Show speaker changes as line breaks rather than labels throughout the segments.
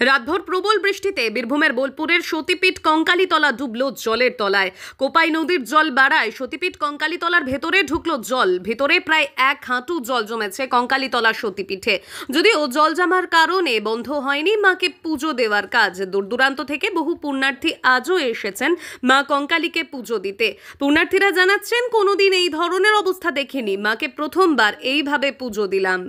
রাতভর প্রবল বৃষ্টিতে বীরভূমের বোলপুরের সতীপীঠ কঙ্কালীতলা ডুবল জলের তলায়। কোপাই নদীর জল বাড়ায় সতীপীঠ কঙ্কালীতলার ভেতরে ঢুকলো জল। ভেতরে প্রায় 1 হাঁটু জল জমেছে কঙ্কালীতলা সতীপীঠে। যদিও জল জমার কারণে বন্ধ হয়নি মাকে পুজো দেওয়ার কাজ। দূর দূরান্ত থেকে বহু পুণ্যার্থী আজও এসেছেন মা কঙ্কালীকে পুজো দিতে। পুণ্যার্থীরা জানাচ্ছেন, কোনোদিন এই ধরনের অবস্থা দেখিনি, মাকে প্রথমবার এইভাবে পুজো দিলাম।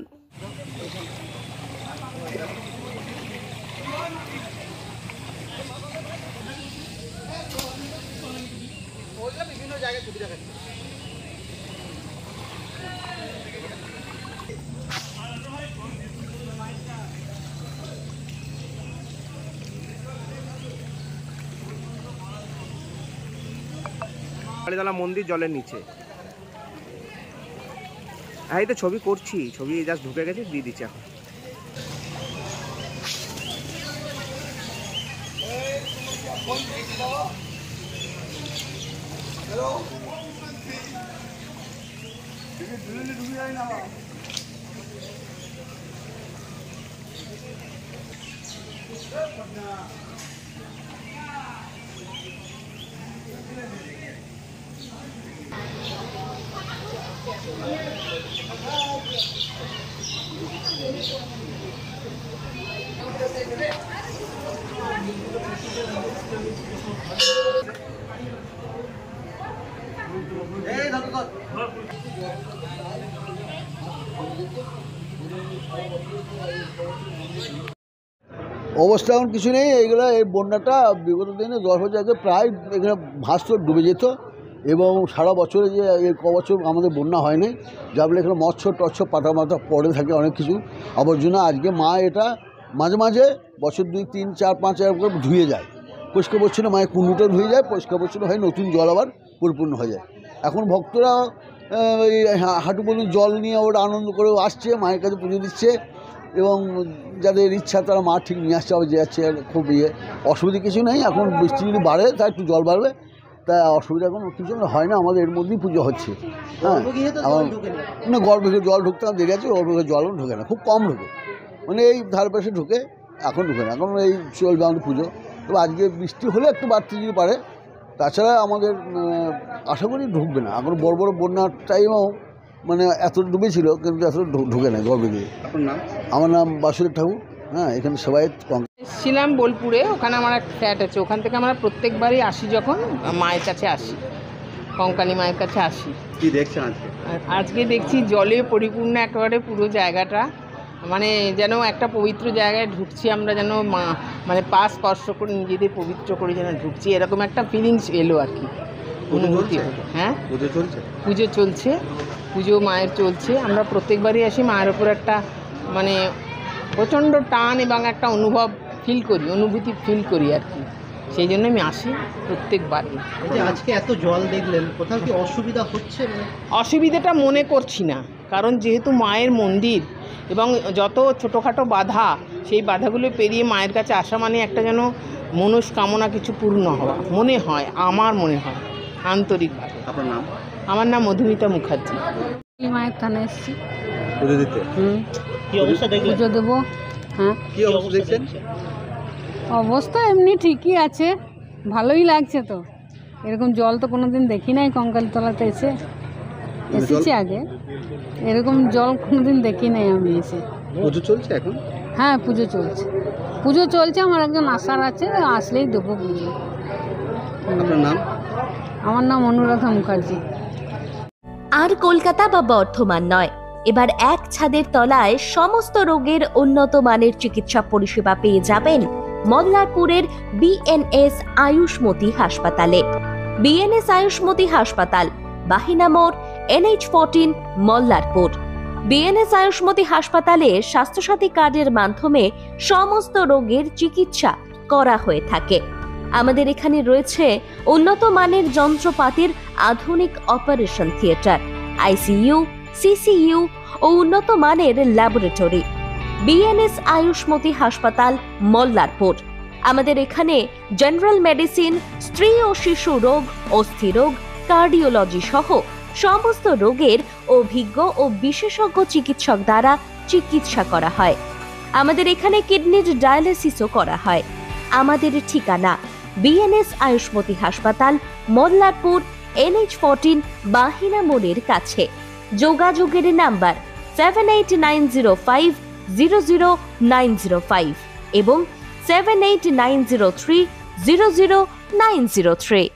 কালীতলা মন্দির জলের নিচে। হ্যাঁ, এই তো ছবি করছি, ছবি জাস্ট ঢুকে গেছে, দিয়ে দিচ্ছি এখন।
অবস্থা এখন কিছু নেই। এইগুলো এই বন্যাটা বিগত দিনে 10 বছর আগে প্রায় এখানে ভাসত, ডুবে যেত, এবং সারা বছরে যে এই কবছর আমাদের বন্যা হয়নি, যা বলে এখানে মৎস্য টৎস্য পাতা মাথা পড়ে থাকে অনেক কিছু আবর্জনা। আজকে মা এটা মাঝে মাঝে বছর 2, 3, 4, 5 করে ধুয়ে যায়, পরিষ্কার পরিচ্ছন্ন মায়ের কুণ্ডুটা ধুয়ে যায়, পরিষ্কার পরিচ্ছন্ন হয়ে নতুন জল আবার পরিপূর্ণ হয়ে যায়। এখন ভক্তরা এই হাঁটু পর্যন্ত জল নিয়ে ওরা আনন্দ করে আসছে, মায়ের কাছে পুজো দিচ্ছে, এবং যাদের ইচ্ছা তারা মা ঠিক নিয়ে আসছে, আবার যে যাচ্ছে। খুব অসুবিধা কিছু নেই। এখন বৃষ্টি যদি বাড়ে তা একটু জল বাড়বে, তা অসুবিধা কোনো কিছু হয় না। আমাদের এর মধ্যেই পুজো হচ্ছে। হ্যাঁ, না গর্ভে জল ঢুকতে আমার দেরি আছে, গর্ভে জলও ঢোকে না, খুব কম ঢোকে, মানে এই ধারে পাশে ঢুকে, এখন ঢুকে না। এখন এই চলবে আমাদের পুজো। তবে আজকে বৃষ্টি হলে একটু বাড়তি যদি পারে, তাছাড়া আমাদের আশা করি ঢুকবে না। এখন বড় বড় বন্যার টাইমেও মানে এত ডুবেছিল, কিন্তু এত ঢুকে নেয় গর্বে দিয়ে।
আপনার নাম?
আমার নাম বাসুদেব ঠাকুর। হ্যাঁ, এখানে সবাই
ছিলাম বোলপুরে, ওখানে আমার এক ফ্ল্যাট আছে, ওখান থেকে আমরা প্রত্যেকবারই আসি, যখন মায়ের কাছে আসি, কঙ্কালী মায়ের কাছে আসি।
কি দেখছেন আজকে?
আজকে দেখছি জলে পরিপূর্ণ একেবারে পুরো জায়গাটা, মানে যেন একটা পবিত্র জায়গায় ঢুকছি আমরা, যেন মানে পা স্পর্শ করে নিজেদের পবিত্র করে যেন ঢুকছি, এরকম একটা ফিলিংস এলো আর কি, অনুভূতি হলো। হ্যাঁ, পুজো চলছে, পুজো মায়ের চলছে। আমরা প্রত্যেকবারই আসি, মায়ের ওপর একটা মানে প্রচণ্ড টান এবং একটা অনুভূতি ফিল করি আর কি, সেই জন্য আমি আসি প্রত্যেকবারই।
আজকে এত জল দেখলেন, কোথাও কি অসুবিধা হচ্ছে?
অসুবিধাটা মনে করছি না, কারণ যেহেতু মায়ের মন্দির এবং যত ছোটোখাটো বাধা, সেই বাধাগুলো পেরিয়ে মায়ের কাছে আসা মানে একটা যেন মনস্কামনা কিছু পূর্ণ হওয়া মনে হয়, আমার মনে হয় আন্তরিকভাবে।
আপনার নাম?
আমার নাম মধুমিতা মুখার্জি।
মায়ের থানে এসেছি
পুজো দিতে।
কি অবস্থা দেখলেন?
পুজো দেবো। হ্যাঁ,
কি অবস্থা দেখছেন?
অবস্থা এমনি ঠিকই আছে, ভালোই লাগছে। তো এরকম জল তো কোনোদিন দেখি নাই কঙ্কালীতলাতে এসেছি আগে, এরকম জল কোনোদিন দেখি নাই আমি এসে।
পুজো চলছে এখন?
হ্যাঁ, পুজো চলছে। আমার একজন আশার আছে, আসলেই দেবো পুজো।
আপনার নাম?
আমার নাম অনুরাধা মুখার্জি।
আর কলকাতা বা বর্ধমান নয়, এবার এক ছাদের তলায় সমস্ত রোগের উন্নত মানের চিকিৎসা পরিষেবা পেয়ে যাবেন মল্লারপুরের বিএনএস আয়ুষ্মতি হাসপাতালে। বিএনএস আয়ুষ্মতি হাসপাতাল, বাহিনা মোড়, NH14, মল্লারপুর। বিএনএস আয়ুষ্মতি হাসপাতালে স্বাস্থ্যসাথী কার্ডের মাধ্যমে সমস্ত রোগের চিকিৎসা করা হয়ে থাকে। আমাদের এখানে রয়েছে উন্নত মানের যন্ত্রপাতির আধুনিক অপারেশন থিয়েটার, ICU, CCU ও উন্নত মানের ল্যাবরেটরি। বিএনএস আয়ুষ্মতি হাসপাতাল, মল্লারপুর। আমাদের এখানে জেনারেল মেডিসিন, স্ত্রী ও শিশু রোগ, অস্থিরোগ, কার্ডিওলজি সহ সমস্ত রোগের অভিজ্ঞ ও বিশেষজ্ঞ চিকিৎসক দ্বারা চিকিৎসা করা হয়। আমাদের এখানে কিডনির ডায়ালিসিসও করা হয়। আমাদের ঠিকানা বিএনএস আয়ুষ্মতি হাসপাতাল, মল্লারপুর, NH14, বাহিনা মোড়ের কাছে। যোগাযোগের নাম্বার 7890500905 এবং 7890300903।